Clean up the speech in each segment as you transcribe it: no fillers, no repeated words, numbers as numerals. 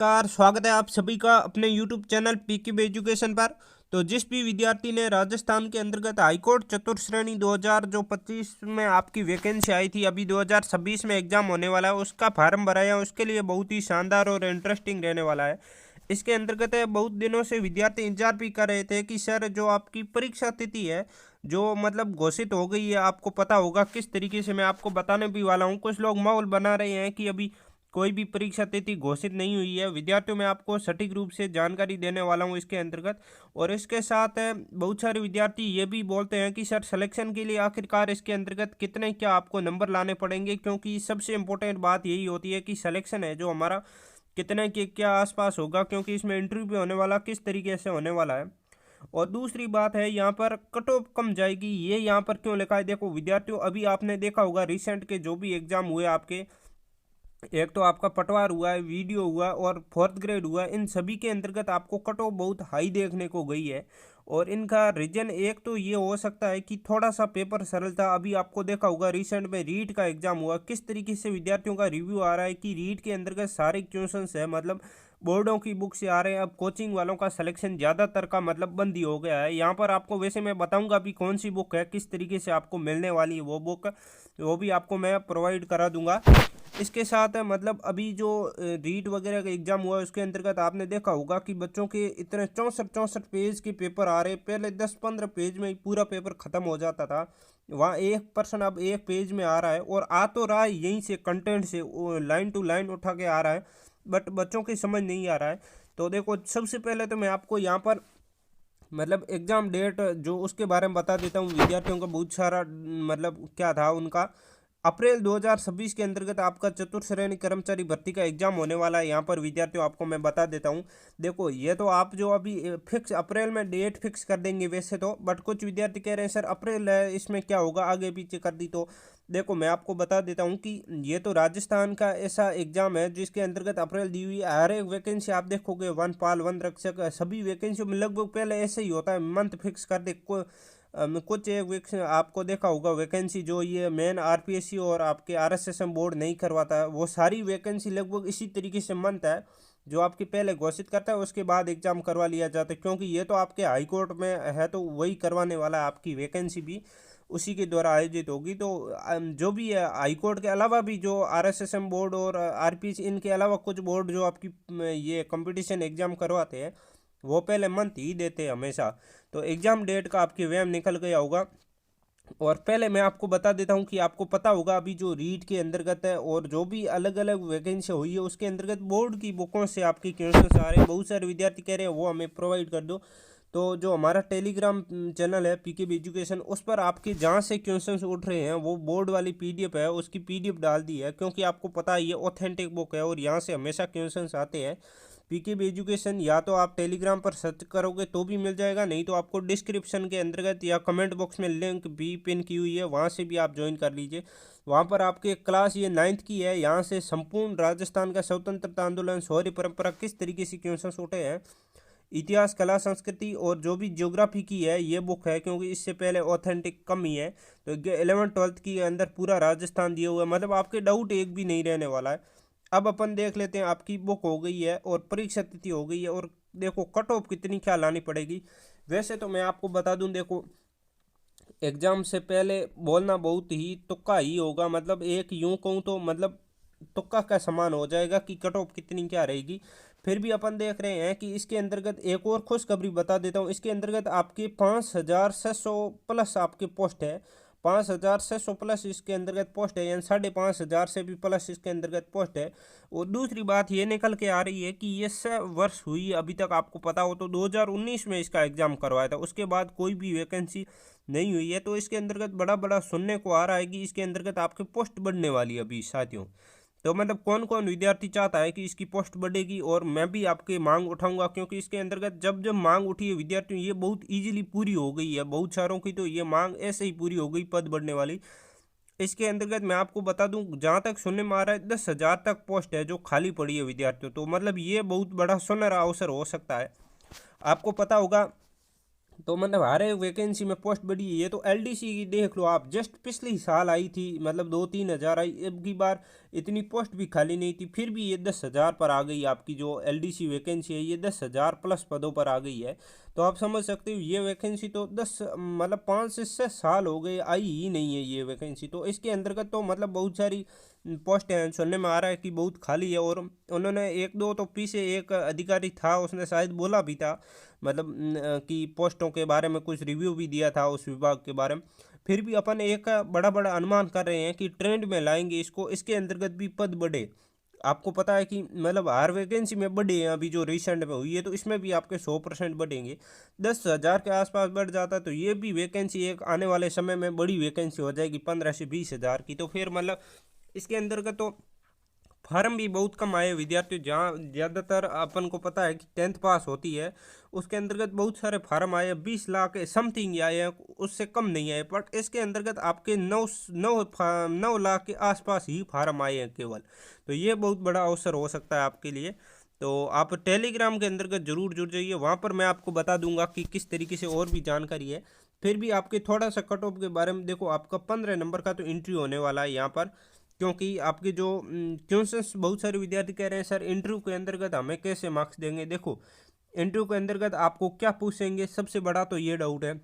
नमस्कार, स्वागत है आप सभी का अपने YouTube चैनल पीके एजुकेशन पर। तो जिस भी विद्यार्थी ने राजस्थान के अंतर्गत हाईकोर्ट चतुर्थ श्रेणी 2025 में आपकी वैकेंसी आई थी, अभी 2026 में एग्जाम होने वाला है, उसका फार्म भराया, उसके लिए बहुत ही शानदार और इंटरेस्टिंग रहने वाला है। इसके अंतर्गत बहुत दिनों से विद्यार्थी इंतजार भी कर रहे थे कि सर जो आपकी परीक्षा तिथि है जो मतलब घोषित हो गई है, आपको पता होगा किस तरीके से। मैं आपको बताने भी वाला हूँ। कुछ लोग माहौल बना रहे हैं कि अभी कोई भी परीक्षा तिथि घोषित नहीं हुई है। विद्यार्थियों में आपको सटीक रूप से जानकारी देने वाला हूं इसके अंतर्गत। और इसके साथ बहुत सारे विद्यार्थी ये भी बोलते हैं कि सर सिलेक्शन के लिए आखिरकार इसके अंतर्गत कितने क्या आपको नंबर लाने पड़ेंगे, क्योंकि सबसे इम्पोर्टेंट बात यही होती है कि सिलेक्शन है जो हमारा कितने के क्या आसपास होगा, क्योंकि इसमें इंटरव्यू भी होने वाला किस तरीके से होने वाला है। और दूसरी बात है यहाँ पर कट ऑफ कम जाएगी। ये यहाँ पर क्यों लिखा है, देखो विद्यार्थियों, अभी आपने देखा होगा रिसेंट के जो भी एग्जाम हुए आपके, एक तो आपका पटवार हुआ है, वीडियो हुआ और फोर्थ ग्रेड हुआ, इन सभी के अंतर्गत आपको कट ऑफ बहुत हाई देखने को गई है। और इनका रीजन एक तो ये हो सकता है कि थोड़ा सा पेपर सरल था। अभी आपको देखा होगा रिसेंट में रीट का एग्जाम हुआ, किस तरीके से विद्यार्थियों का रिव्यू आ रहा है कि रीट के अंतर्गत सारे क्वेश्चंस है मतलब बोर्डों की बुक से आ रहे हैं। अब कोचिंग वालों का सिलेक्शन ज़्यादातर का मतलब बंद ही हो गया है। यहाँ पर आपको वैसे मैं बताऊंगा अभी कौन सी बुक है, किस तरीके से आपको मिलने वाली है वो बुक, वो भी आपको मैं प्रोवाइड करा दूंगा। इसके साथ मतलब अभी जो रीट वगैरह का एग्जाम हुआ है उसके अंतर्गत आपने देखा होगा कि बच्चों के इतने 64 पेज के पेपर आ रहे। पहले 10-15 पेज में ही पूरा पेपर खत्म हो जाता था, वहाँ 1% अब 1 पेज में आ रहा है। और आ तो रहा है यहीं से कंटेंट से, लाइन टू लाइन उठा के आ रहा है, बट बच्चों की समझ नहीं आ रहा है। तो देखो सबसे पहले तो मैं आपको यहाँ पर मतलब एग्जाम डेट जो उसके बारे में बता देता हूँ। विद्यार्थियों का बहुत सारा मतलब क्या था उनका, अप्रैल 2026 के अंतर्गत आपका चतुर्थ श्रेणी कर्मचारी भर्ती का एग्जाम होने वाला है। यहाँ पर विद्यार्थियों आपको मैं बता देता हूँ। देखो ये तो आप जो अभी फिक्स अप्रैल में डेट फिक्स कर देंगे वैसे तो, बट कुछ विद्यार्थी कह रहे हैं सर अप्रैल है, इसमें क्या होगा आगे पीछे कर दी तो। देखो मैं आपको बता देता हूँ कि ये तो राजस्थान का ऐसा एग्जाम है जिसके अंतर्गत अप्रैल दी हुई है। हर एक वैकेंसी आप देखोगे वनपाल वन रक्षक सभी वैकेंसियों में लगभग पहले ऐसे ही होता है, मंथ फिक्स कर दे। कुछ एक आपको देखा होगा वैकेंसी जो ये मेन आरपीएससी और आपके आरएसएसएम बोर्ड नहीं करवाता है, वो सारी वैकेंसी लगभग इसी तरीके से मंथ है जो आपके पहले घोषित करता है, उसके बाद एग्जाम करवा लिया जाता है। क्योंकि ये तो आपके हाई कोर्ट में है तो वही करवाने वाला है, आपकी वैकेंसी भी उसी के द्वारा आयोजित होगी। तो जो भी है हाई कोर्ट के अलावा भी जो आरएसएसएम बोर्ड और आरपीएससी, इनके अलावा कुछ बोर्ड जो आपकी ये कंपटीशन एग्जाम करवाते हैं वो पहले मंथ ही देते हैं हमेशा। तो एग्जाम डेट का आपके वैम निकल गया होगा। और पहले मैं आपको बता देता हूँ कि आपको पता होगा अभी जो रीट के अंतर्गत है और जो भी अलग अलग वैकेंसी हुई है उसके अंतर्गत बोर्ड की बुकों से आपके क्वेश्चन आ रहे हैं। बहुत सारे विद्यार्थी कह रहे हैं वो हमें प्रोवाइड कर दो। तो जो हमारा टेलीग्राम चैनल है पीके एजुकेशन, उस पर आपके जहाँ से क्वेश्चंस उठ रहे हैं वो बोर्ड वाली पीडीएफ है, उसकी पीडीएफ डाल दी है। क्योंकि आपको पता है ये ऑथेंटिक बुक है और यहाँ से हमेशा क्वेश्चंस आते हैं। पीके एजुकेशन या तो आप टेलीग्राम पर सर्च करोगे तो भी मिल जाएगा, नहीं तो आपको डिस्क्रिप्शन के अंतर्गत या कमेंट बॉक्स में लिंक भी पिन की हुई है, वहाँ से भी आप ज्वाइन कर लीजिए। वहाँ पर आपके क्लास ये 9th की है, यहाँ से संपूर्ण राजस्थान का स्वतंत्रता आंदोलन, शौर्य परंपरा, किस तरीके से क्वेश्चन उठे हैं, इतिहास, कला, संस्कृति और जो भी ज्योग्राफी की है ये बुक है। क्योंकि इससे पहले ऑथेंटिक कम ही है। तो 11th-12th के अंदर पूरा राजस्थान दिया हुआ है, मतलब आपके डाउट एक भी नहीं रहने वाला है। अब अपन देख लेते हैं, आपकी बुक हो गई है और परीक्षा तिथि हो गई है, और देखो कट ऑफ कितनी क्या लानी पड़ेगी। वैसे तो मैं आपको बता दूं, देखो एग्जाम से पहले बोलना बहुत ही तुक्का ही होगा, मतलब एक यूं कहूँ तो मतलब तुक्का का समान हो जाएगा कि कट ऑफ कितनी क्या रहेगी। फिर भी अपन देख रहे हैं कि इसके अंतर्गत एक और खुशखबरी बता देता हूँ। इसके अंतर्गत आपके 5,600 प्लस आपके पोस्ट है, 5,600 प्लस इसके अंतर्गत पोस्ट है, यानी 5,500 से भी प्लस इसके अंतर्गत पोस्ट है। और दूसरी बात ये निकल के आ रही है कि ये 6 वर्ष हुई अभी तक, आपको पता हो तो 2019 में इसका एग्जाम करवाया था, उसके बाद कोई भी वैकेंसी नहीं हुई है। तो इसके अंतर्गत बड़ा बड़ा सुनने को आ रहा है कि इसके अंतर्गत आपके पोस्ट बढ़ने वाली है अभी साथियों। तो मतलब कौन कौन विद्यार्थी चाहता है कि इसकी पोस्ट बढ़ेगी, और मैं भी आपके मांग उठाऊंगा। क्योंकि इसके अंतर्गत जब जब मांग उठी है विद्यार्थियों, ये बहुत इजीली पूरी हो गई है। बहुत सारों की तो ये मांग ऐसे ही पूरी हो गई पद बढ़ने वाली। इसके अंतर्गत मैं आपको बता दूं, जहां तक सुनने में आ रहा है 10,000 तक पोस्ट है जो खाली पड़ी है विद्यार्थियों। तो मतलब ये बहुत बड़ा सुनहरा अवसर हो सकता है। आपको पता होगा तो मतलब हर एक वैकेंसी में पोस्ट बढ़ी है। ये तो एलडीसी की देख लो आप, जस्ट पिछले साल आई थी, मतलब 2-3 हज़ार आई। अब की बार इतनी पोस्ट भी खाली नहीं थी, फिर भी ये 10,000 पर आ गई। आपकी जो एलडीसी वैकेंसी है ये 10,000 प्लस पदों पर आ गई है। तो आप समझ सकते हो ये वैकेंसी तो 5 से 6 साल हो गए आई ही नहीं है ये वैकेंसी। तो इसके अंतर्गत तो मतलब बहुत सारी पोस्ट हैं, सुनने में आ रहा है कि बहुत खाली है। और उन्होंने एक दो तो पीछे एक अधिकारी था उसने शायद बोला भी था, मतलब कि पोस्टों के बारे में कुछ रिव्यू भी दिया था उस विभाग के बारे में। फिर भी अपन एक बड़ा बड़ा अनुमान कर रहे हैं कि ट्रेंड में लाएंगे इसको, इसके अंतर्गत भी पद बढ़े। आपको पता है कि मतलब हर वैकेंसी में बढ़े हैं, अभी जो रिसेंट में हुई है तो इसमें भी आपके 100% बढ़ेंगे। 10,000 के आसपास बढ़ जाता है तो ये भी वैकेंसी एक आने वाले समय में बड़ी वैकेंसी हो जाएगी 15 से 20,000 की। तो फिर मतलब इसके अंतर्गत तो फार्म भी बहुत कम आए विद्यार्थियों, जहाँ ज़्यादातर अपन को पता है कि 10th पास होती है उसके अंतर्गत बहुत सारे फार्म आए, 20 लाख समथिंग आए हैं, उससे कम नहीं आए। बट इसके अंतर्गत आपके 9 लाख के आसपास ही फार्म आए हैं केवल। तो ये बहुत बड़ा अवसर हो सकता है आपके लिए। तो आप टेलीग्राम के अंतर्गत जरूर जुड़ जाइए, वहाँ पर मैं आपको बता दूंगा कि किस तरीके से और भी जानकारी है। फिर भी आपके थोड़ा सा कट ऑफ के बारे में देखो, आपका 15 नंबर का तो इंटरव्यू होने वाला है यहाँ पर। क्योंकि आपके जो क्वेश्चंस बहुत सारे विद्यार्थी कह रहे हैं सर इंटरव्यू के अंतर्गत हमें कैसे मार्क्स देंगे। देखो इंटरव्यू के अंतर्गत आपको क्या पूछेंगे, सबसे बड़ा तो ये डाउट है,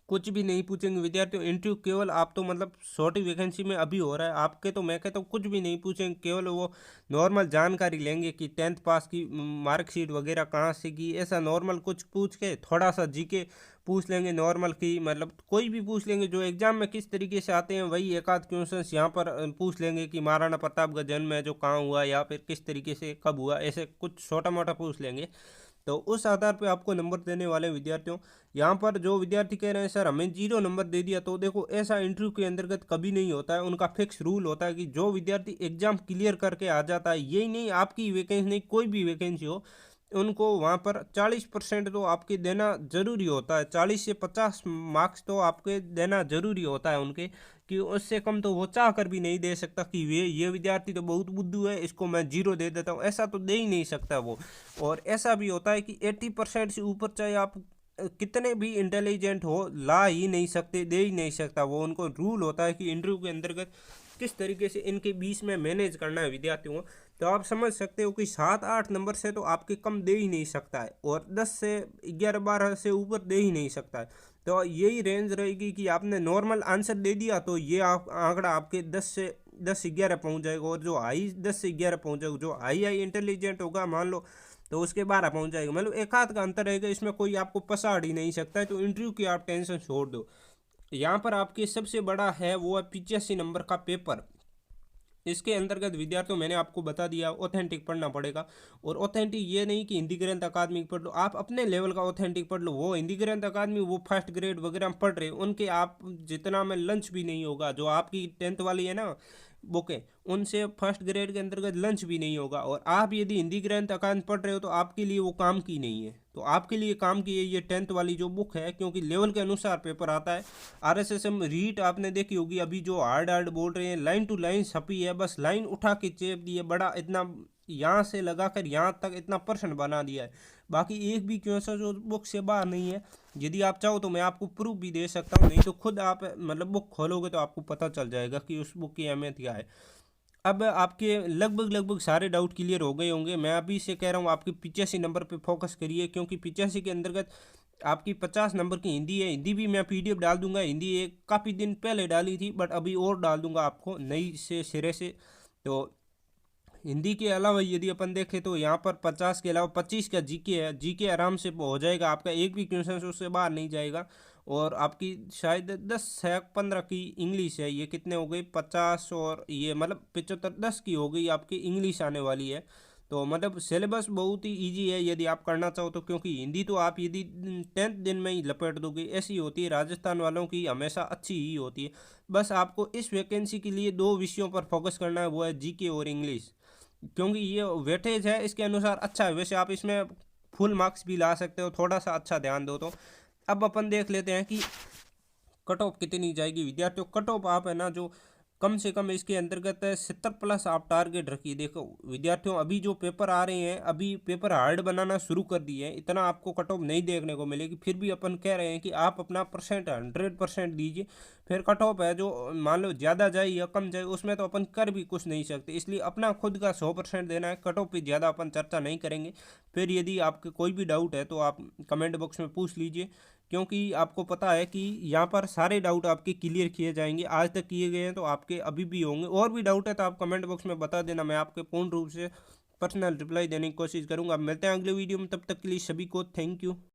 कुछ भी नहीं पूछेंगे विद्यार्थियों। इंटरव्यू केवल आप तो मतलब छोटी वैकेंसी में अभी हो रहा है आपके, तो मैं कहता हूँ कुछ भी नहीं पूछेंगे, केवल वो नॉर्मल जानकारी लेंगे कि 10th पास की मार्कशीट वगैरह कहाँ से की, ऐसा नॉर्मल कुछ पूछ के थोड़ा सा जीके पूछ लेंगे नॉर्मल की, मतलब कोई भी पूछ लेंगे जो एग्जाम में किस तरीके से आते हैं वही एक आध क्वेश्चन यहाँ पर पूछ लेंगे कि महाराणा प्रताप का जन्म है जो कहाँ हुआ या फिर किस तरीके से कब हुआ, ऐसे कुछ छोटा मोटा पूछ लेंगे। तो उस आधार पे आपको नंबर देने वाले विद्यार्थियों। यहाँ पर जो विद्यार्थी कह रहे हैं सर हमें 0 नंबर दे दिया, तो देखो ऐसा इंटरव्यू के अंतर्गत कभी नहीं होता है। उनका फिक्स रूल होता है कि जो विद्यार्थी एग्जाम क्लियर करके आ जाता है, यही नहीं आपकी वैकेंसी नहीं कोई भी वैकेंसी हो, उनको वहाँ पर 40% तो आपके देना जरूरी होता है। 40 से 50 मार्क्स तो आपके देना जरूरी होता है उनके, कि उससे कम तो वो चाह कर भी नहीं दे सकता कि ये विद्यार्थी तो बहुत बुद्धू है इसको मैं 0 दे देता हूँ, ऐसा तो दे ही नहीं सकता वो। और ऐसा भी होता है कि 80% से ऊपर चाहे आप कितने भी इंटेलिजेंट हो ला ही नहीं सकते, दे ही नहीं सकता वो। उनको रूल होता है कि इंटरव्यू के अंतर्गत किस तरीके से इनके बीच में मैनेज करना है विद्यार्थियों को। तो आप समझ सकते हो कि 7-8 नंबर से तो आपके कम दे ही नहीं सकता है, और 10 से 11-12 से ऊपर दे ही नहीं सकता है। तो यही रेंज रहेगी कि आपने नॉर्मल आंसर दे दिया तो ये आंकड़ा आपके 10 से 11 पहुंच जाएगा, और जो हाई 10 से 11 पहुंच जाएगा, जो हाई हाई इंटेलिजेंट होगा मान लो तो उसके 12 पहुंच जाएगा। मतलब एक हाथ का अंतर रहेगा, इसमें कोई आपको पसाड़ ही नहीं सकता है। तो इंटरव्यू की आप टेंशन छोड़ दो। यहाँ पर आपके सबसे बड़ा है वो है 85 नंबर का पेपर। इसके अंतर्गत विद्यार्थियों मैंने आपको बता दिया ऑथेंटिक पढ़ना पड़ेगा। और ऑथेंटिक ये नहीं कि हिंदी ग्रंथ अकादमी पढ़ लो, आप अपने लेवल का ऑथेंटिक पढ़ लो। वो हिंदी ग्रंथ अकादमी वो फर्स्ट ग्रेड वगैरह में पढ़ रहे हैं, उनके आप जितना में लंच भी नहीं होगा। जो आपकी 10th वाली है ना बुकें, उनसे फर्स्ट ग्रेड के अंतर्गत लंच भी नहीं होगा। और आप यदि हिंदी ग्रंथ अकादमी पढ़ रहे हो तो आपके लिए वो काम की नहीं है। तो आपके लिए काम की है ये 10th वाली जो बुक है, क्योंकि लेवल के अनुसार पेपर आता है। RSSM रीट आपने देखी होगी, अभी जो हार्ड हार्ड बोल रहे हैं लाइन टू लाइन छपी है, बस लाइन उठा के चेप दी है, बड़ा इतना यहाँ से लगाकर यहाँ तक इतना परसेंट बना दिया है। बाकी एक भी क्वेश्चन जो बुक से बाहर नहीं है। यदि आप चाहो तो मैं आपको प्रूफ भी दे सकता हूँ, नहीं तो खुद आप मतलब बुक खोलोगे तो आपको पता चल जाएगा कि उस बुक की अहमियत क्या है। अब आपके लगभग सारे डाउट क्लियर हो गए होंगे। मैं अभी से कह रहा हूँ आपके 85 नंबर पे फोकस करिए, क्योंकि 85 के अंतर्गत आपकी 50 नंबर की हिंदी है। हिंदी भी मैं PDF डाल दूंगा, हिंदी एक काफ़ी दिन पहले डाली थी बट अभी और डाल दूंगा आपको नई से सिरे से। तो हिंदी के अलावा यदि अपन देखें तो यहाँ पर 50 के अलावा 25 का GK है। GK आराम से हो जाएगा आपका, एक भी क्वेश्चन उससे बाहर नहीं जाएगा। और आपकी शायद 10 है 15 की इंग्लिश है, ये कितने हो गई 50, और ये मतलब 75 10 की हो गई आपकी इंग्लिश आने वाली है। तो मतलब सिलेबस बहुत ही इजी है यदि आप करना चाहो तो, क्योंकि हिंदी तो आप यदि 10th दिन में ही लपेट दोगे, ऐसी होती है राजस्थान वालों की हमेशा अच्छी ही होती है। बस आपको इस वैकेंसी के लिए 2 विषयों पर फोकस करना है, वो है GK और इंग्लिश, क्योंकि ये वेटेज है इसके अनुसार अच्छा है। वैसे आप इसमें फुल मार्क्स भी ला सकते हो, थोड़ा सा अच्छा ध्यान दो तो। अब अपन देख लेते हैं कि कट ऑफ कितनी जाएगी विद्यार्थियों। कट ऑफ आप है ना जो कम से कम इसके अंतर्गत 70+ आप टारगेट रखिए। देखो विद्यार्थियों, अभी जो पेपर आ रहे हैं, अभी पेपर हार्ड बनाना शुरू कर दिए हैं, इतना आपको कट ऑफ नहीं देखने को मिलेगी। फिर भी अपन कह रहे हैं कि आप अपना परसेंट 100% दीजिए। फिर कट ऑफ है जो मान लो ज़्यादा जाए या कम जाए, उसमें तो अपन कर भी कुछ नहीं सकते, इसलिए अपना खुद का 100% देना है। कट ऑफ पे ज़्यादा अपन चर्चा नहीं करेंगे। फिर यदि आपके कोई भी डाउट है तो आप कमेंट बॉक्स में पूछ लीजिए, क्योंकि आपको पता है कि यहाँ पर सारे डाउट आपके क्लियर किए जाएंगे। आज तक किए गए हैं तो आपके अभी भी होंगे। और भी डाउट है तो आप कमेंट बॉक्स में बता देना, मैं आपके पूर्ण रूप से पर्सनल रिप्लाई देने की कोशिश करूंगा। अब मिलते हैं अगले वीडियो में, तब तक के लिए सभी को थैंक यू।